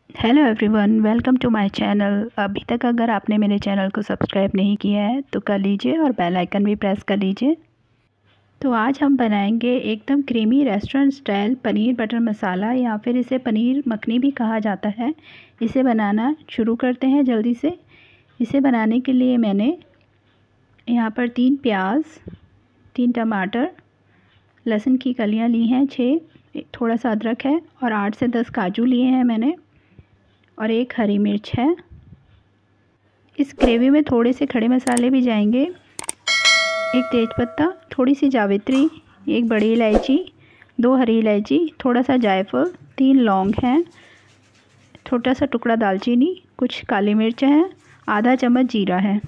Hello everyone, welcome to my channel. अभी तक अगर आपने मेरे चैनल को सब्सक्राइब नहीं किया है तो कर लीजिए और बेल आइकन भी प्रेस कर लीजिए। तो आज हम बनाएंगे एकदम creamy restaurant style paneer butter masala, या फिर इसे पनीर मखनी भी कहा जाता है। इसे बनाना शुरू करते हैं जल्दी से। इसे बनाने के लिए मैंने यहाँ पर 3 प्याज, 3 टमाटर, लहसुन की कलियाँ ली हैं 6, थोड़ा सा अदरक है और 8 से 10 काजू लिए हैं मैंने, और 1 हरी मिर्च है। इस ग्रेवी में थोड़े से खड़े मसाले भी जाएंगे, 1 तेज़पत्ता, थोड़ी सी जावित्री, 1 बड़ी इलायची, 2 हरी इलायची, थोड़ा सा जायफल, 3 लौंग हैं, छोटा सा टुकड़ा दालचीनी, कुछ काली मिर्च है, आधा चम्मच जीरा है,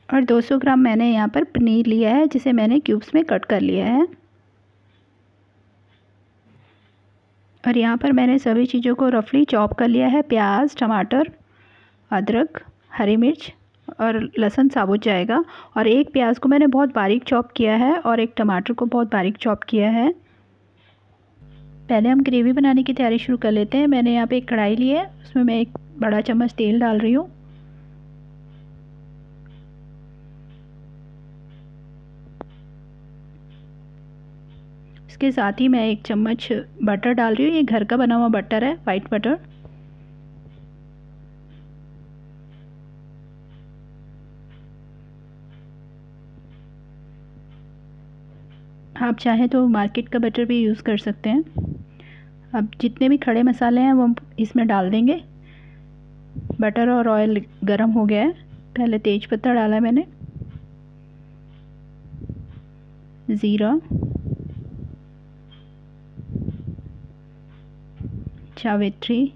और 200 ग्राम मैंने यहाँ पर पनीर लिया है जिसे मैंने क्यूब्स में कट कर लिया है। और यहाँ पर मैंने सभी चीज़ों को रफली चॉप कर लिया है। प्याज, टमाटर, अदरक, हरी मिर्च और लहसुन साबुत जाएगा। और 1 प्याज को मैंने बहुत बारीक चॉप किया है और 1 टमाटर को बहुत बारीक चॉप किया है। पहले हम ग्रेवी बनाने की तैयारी शुरू कर लेते हैं। मैंने यहाँ पे एक कढ़ाई ली है, उसमें मैं 1 बड़ा चम्मच तेल डाल रही हूँ। इसके साथ ही मैं 1 चम्मच बटर डाल रही हूँ। ये घर का बना हुआ बटर है, वाइट बटर। आप चाहें तो मार्केट का बटर भी यूज़ कर सकते हैं। अब जितने भी खड़े मसाले हैं वो हम इसमें डाल देंगे। बटर और ऑयल गरम हो गया है। पहले तेज़पत्ता डाला मैंने, ज़ीरा, जावित्री,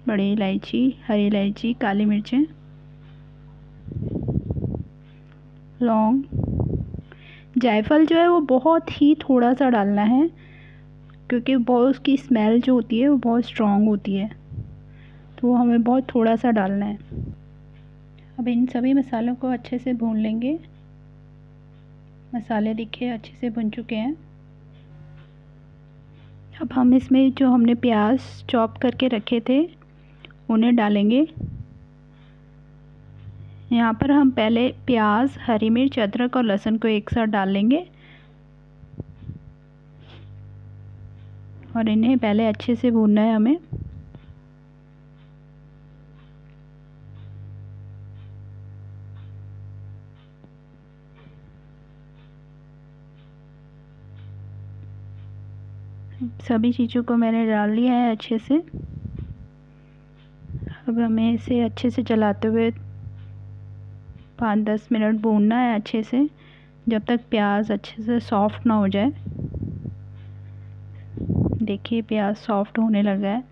बड़ी इलायची, हरी इलायची, काली मिर्चें, लौंग। जायफल जो है वो बहुत ही थोड़ा सा डालना है, क्योंकि बहुत उसकी स्मेल जो होती है वो बहुत स्ट्रॉन्ग होती है, तो हमें बहुत थोड़ा सा डालना है। अब इन सभी मसालों को अच्छे से भून लेंगे। मसाले देखिए अच्छे से भुन चुके हैं। अब हम इसमें जो हमने प्याज चॉप करके रखे थे उन्हें डालेंगे। यहाँ पर हम पहले प्याज, हरी मिर्च, अदरक और लहसुन को एक साथ डाल लेंगे और इन्हें पहले अच्छे से भूनना है हमें। सभी चीज़ों को मैंने डाल लिया है अच्छे से। अब हमें इसे अच्छे से चलाते हुए 5-10 मिनट भूनना है अच्छे से, जब तक प्याज अच्छे से सॉफ़्ट ना हो जाए। देखिए प्याज सॉफ़्ट होने लगा है।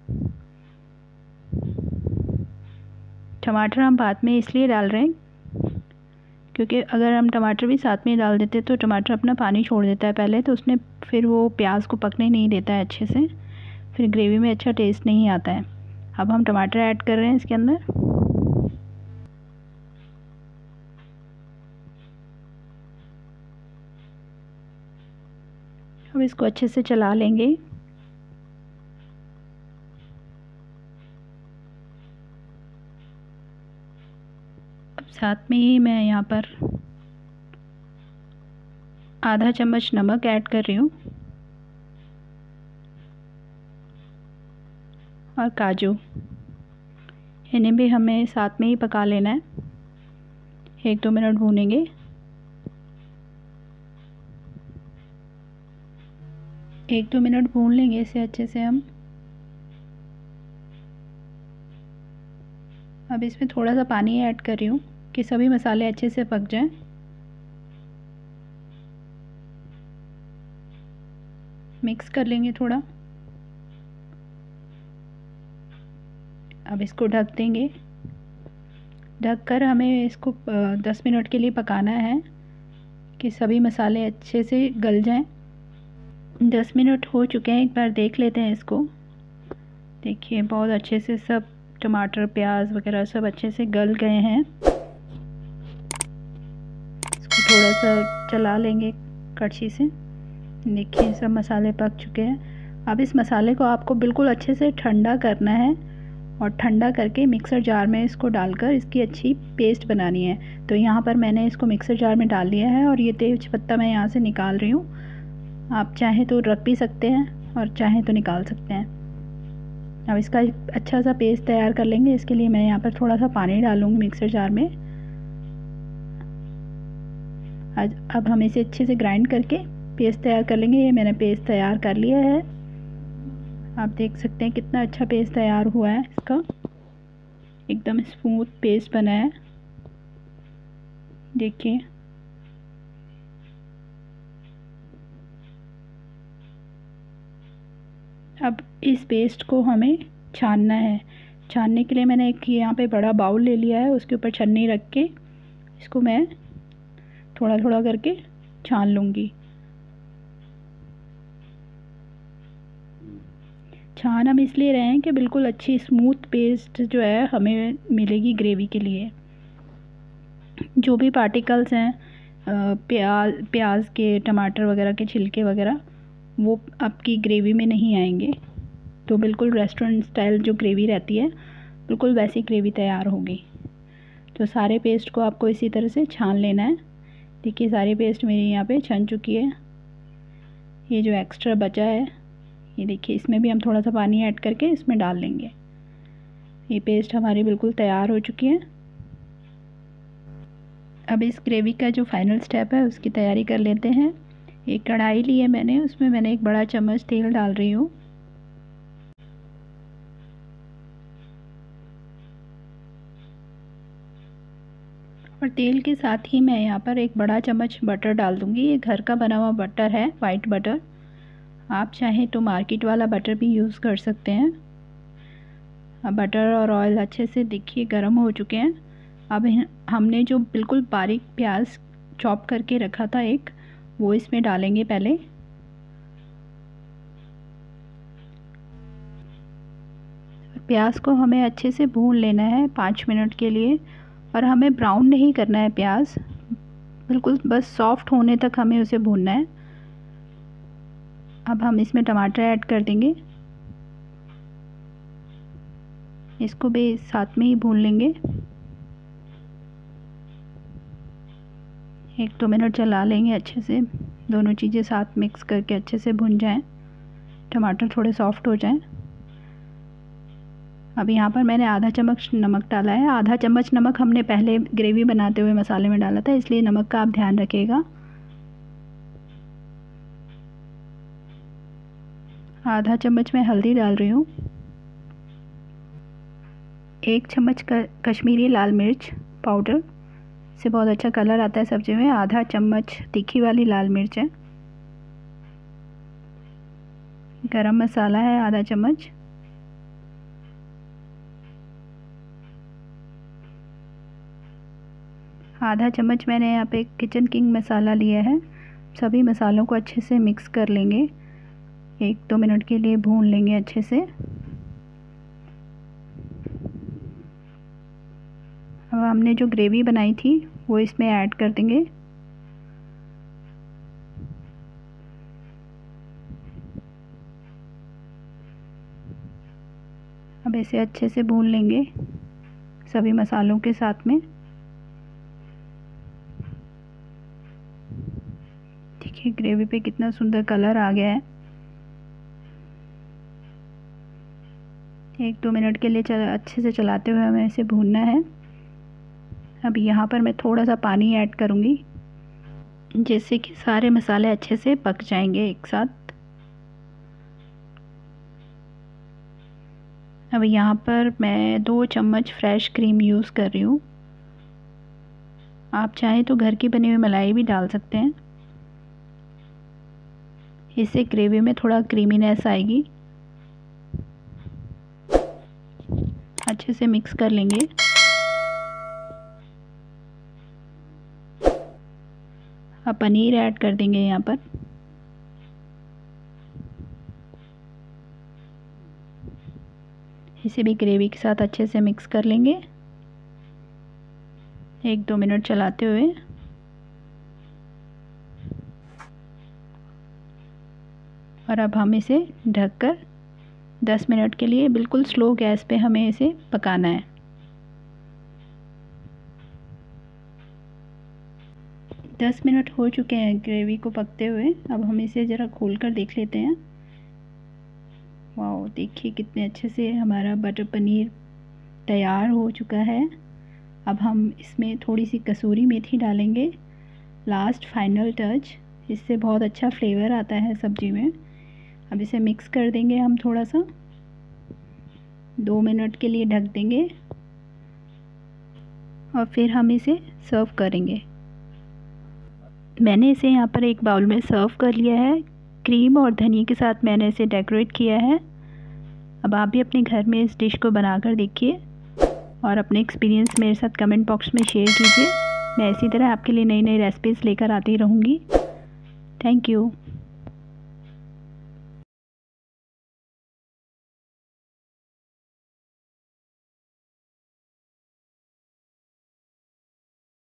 टमाटर हम बाद में इसलिए डाल रहे हैं क्योंकि अगर हम टमाटर भी साथ में डाल देते तो टमाटर अपना पानी छोड़ देता है पहले, तो उसने फिर वो प्याज को पकने नहीं देता है अच्छे से, फिर ग्रेवी में अच्छा टेस्ट नहीं आता है। अब हम टमाटर ऐड कर रहे हैं इसके अंदर। अब इसको अच्छे से चला लेंगे। अब साथ में ही मैं यहाँ पर आधा चम्मच नमक ऐड कर रही हूँ, और काजू, इन्हें भी हमें साथ में ही पका लेना है। 1-2 मिनट भूनेंगे। एक दो मिनट भून लेंगे इसे अच्छे से हम। अब इसमें थोड़ा सा पानी ऐड कर रही हूँ कि सभी मसाले अच्छे से पक जाएं। मिक्स कर लेंगे थोड़ा। अब इसको ढक देंगे। ढककर हमें इसको 10 मिनट के लिए पकाना है कि सभी मसाले अच्छे से गल जाएं। 10 मिनट हो चुके हैं, एक बार देख लेते हैं इसको। देखिए बहुत अच्छे से सब टमाटर, प्याज वगैरह सब अच्छे से गल गए हैं। इसको थोड़ा सा चला लेंगे कड़छी से। देखिए सब मसाले पक चुके हैं। अब इस मसाले को आपको बिल्कुल अच्छे से ठंडा करना है और ठंडा करके मिक्सर जार में इसको डालकर इसकी अच्छी पेस्ट बनानी है। तो यहाँ पर मैंने इसको मिक्सर जार में डाल दिया है और ये तेज पत्ता मैं यहाँ से निकाल रही हूँ। आप चाहें तो रख भी सकते हैं और चाहें तो निकाल सकते हैं। अब इसका अच्छा सा पेस्ट तैयार कर लेंगे। इसके लिए मैं यहाँ पर थोड़ा सा पानी डालूँगी मिक्सर जार में। अब हम इसे अच्छे से ग्राइंड करके पेस्ट तैयार कर लेंगे। ये मैंने पेस्ट तैयार कर लिया है। आप देख सकते हैं कितना अच्छा पेस्ट तैयार हुआ है इसका, एकदम स्मूथ पेस्ट बना है। देखिए अब इस पेस्ट को हमें छानना है। छानने के लिए मैंने एक यहाँ पे बड़ा बाउल ले लिया है, उसके ऊपर छन्नी रख के इसको मैं थोड़ा थोड़ा करके छान लूँगी। छान हम इसलिए रहे हैं कि बिल्कुल अच्छी स्मूथ पेस्ट जो है हमें मिलेगी ग्रेवी के लिए। जो भी पार्टिकल्स हैं प्याज के, टमाटर वगैरह के छिलके वगैरह, वो आपकी ग्रेवी में नहीं आएंगे। तो बिल्कुल रेस्टोरेंट स्टाइल जो ग्रेवी रहती है बिल्कुल वैसी ग्रेवी तैयार होगी। तो सारे पेस्ट को आपको इसी तरह से छान लेना है। देखिए सारी पेस्ट मेरी यहाँ पे छन चुकी है। ये जो एक्स्ट्रा बचा है ये देखिए, इसमें भी हम थोड़ा सा पानी ऐड करके इसमें डाल लेंगे। ये पेस्ट हमारी बिल्कुल तैयार हो चुकी है। अब इस ग्रेवी का जो फाइनल स्टेप है उसकी तैयारी कर लेते हैं। एक कढ़ाई ली है मैंने, उसमें मैंने एक बड़ा चम्मच तेल डाल रही हूँ। और तेल के साथ ही मैं यहाँ पर एक बड़ा चम्मच बटर डाल दूँगी। ये घर का बना हुआ बटर है, वाइट बटर। आप चाहें तो मार्केट वाला बटर भी यूज़ कर सकते हैं। अब बटर और ऑयल अच्छे से देखिए गर्म हो चुके हैं। अब हमने जो बिल्कुल बारीक प्याज चॉप करके रखा था एक, वो इसमें डालेंगे पहले। प्याज को हमें अच्छे से भून लेना है 5 मिनट के लिए। और हमें ब्राउन नहीं करना है प्याज, बिल्कुल बस सॉफ्ट होने तक हमें उसे भूनना है। अब हम इसमें टमाटर ऐड कर देंगे, इसको भी साथ में ही भून लेंगे। 1-2 मिनट चला लेंगे अच्छे से, दोनों चीज़ें साथ मिक्स करके अच्छे से भुन जाएं, टमाटर थोड़े सॉफ्ट हो जाएं। अब यहाँ पर मैंने आधा चम्मच नमक डाला है। आधा चम्मच नमक हमने पहले ग्रेवी बनाते हुए मसाले में डाला था, इसलिए नमक का आप ध्यान रखिएगा। आधा चम्मच मैं हल्दी डाल रही हूँ। 1 चम्मच कश्मीरी लाल मिर्च पाउडर, से बहुत अच्छा कलर आता है सब्ज़ी में। आधा चम्मच तीखी वाली लाल मिर्च है। गरम मसाला है आधा चम्मच। आधा चम्मच मैंने यहाँ पे किचन किंग मसाला लिया है। सभी मसालों को अच्छे से मिक्स कर लेंगे, 1-2 मिनट के लिए भून लेंगे अच्छे से। अब हमने जो ग्रेवी बनाई थी वो इसमें ऐड कर देंगे। अब इसे अच्छे से भून लेंगे सभी मसालों के साथ में। देखिए ग्रेवी पे कितना सुंदर कलर आ गया है। 1-2 मिनट के लिए अच्छे से चलाते हुए हमें इसे भूनना है। अब यहाँ पर मैं थोड़ा सा पानी ऐड करूँगी, जिससे कि सारे मसाले अच्छे से पक जाएंगे एक साथ। अब यहाँ पर मैं 2 चम्मच फ्रेश क्रीम यूज़ कर रही हूँ। आप चाहें तो घर की बनी हुई मलाई भी डाल सकते हैं, इससे ग्रेवी में थोड़ा क्रीमीनेस आएगी। अच्छे से मिक्स कर लेंगे। अब पनीर ऐड कर देंगे यहाँ पर। इसे भी ग्रेवी के साथ अच्छे से मिक्स कर लेंगे 1-2 मिनट चलाते हुए। और अब हम इसे ढककर 10 मिनट के लिए बिल्कुल स्लो गैस पे हमें इसे पकाना है। 10 मिनट हो चुके हैं ग्रेवी को पकते हुए। अब हम इसे ज़रा खोल कर देख लेते हैं। वाओ, देखिए कितने अच्छे से हमारा बटर पनीर तैयार हो चुका है। अब हम इसमें थोड़ी सी कसूरी मेथी डालेंगे, लास्ट फाइनल टच। इससे बहुत अच्छा फ्लेवर आता है सब्ज़ी में। अब इसे मिक्स कर देंगे हम थोड़ा सा, 2 मिनट के लिए ढक देंगे और फिर हम इसे सर्व करेंगे। मैंने इसे यहाँ पर एक बाउल में सर्व कर लिया है। क्रीम और धनिया के साथ मैंने इसे डेकोरेट किया है। अब आप भी अपने घर में इस डिश को बनाकर देखिए और अपने एक्सपीरियंस मेरे साथ कमेंट बॉक्स में शेयर कीजिए। मैं इसी तरह आपके लिए नई नई रेसिपीज़ लेकर आती रहूँगी। Thank you.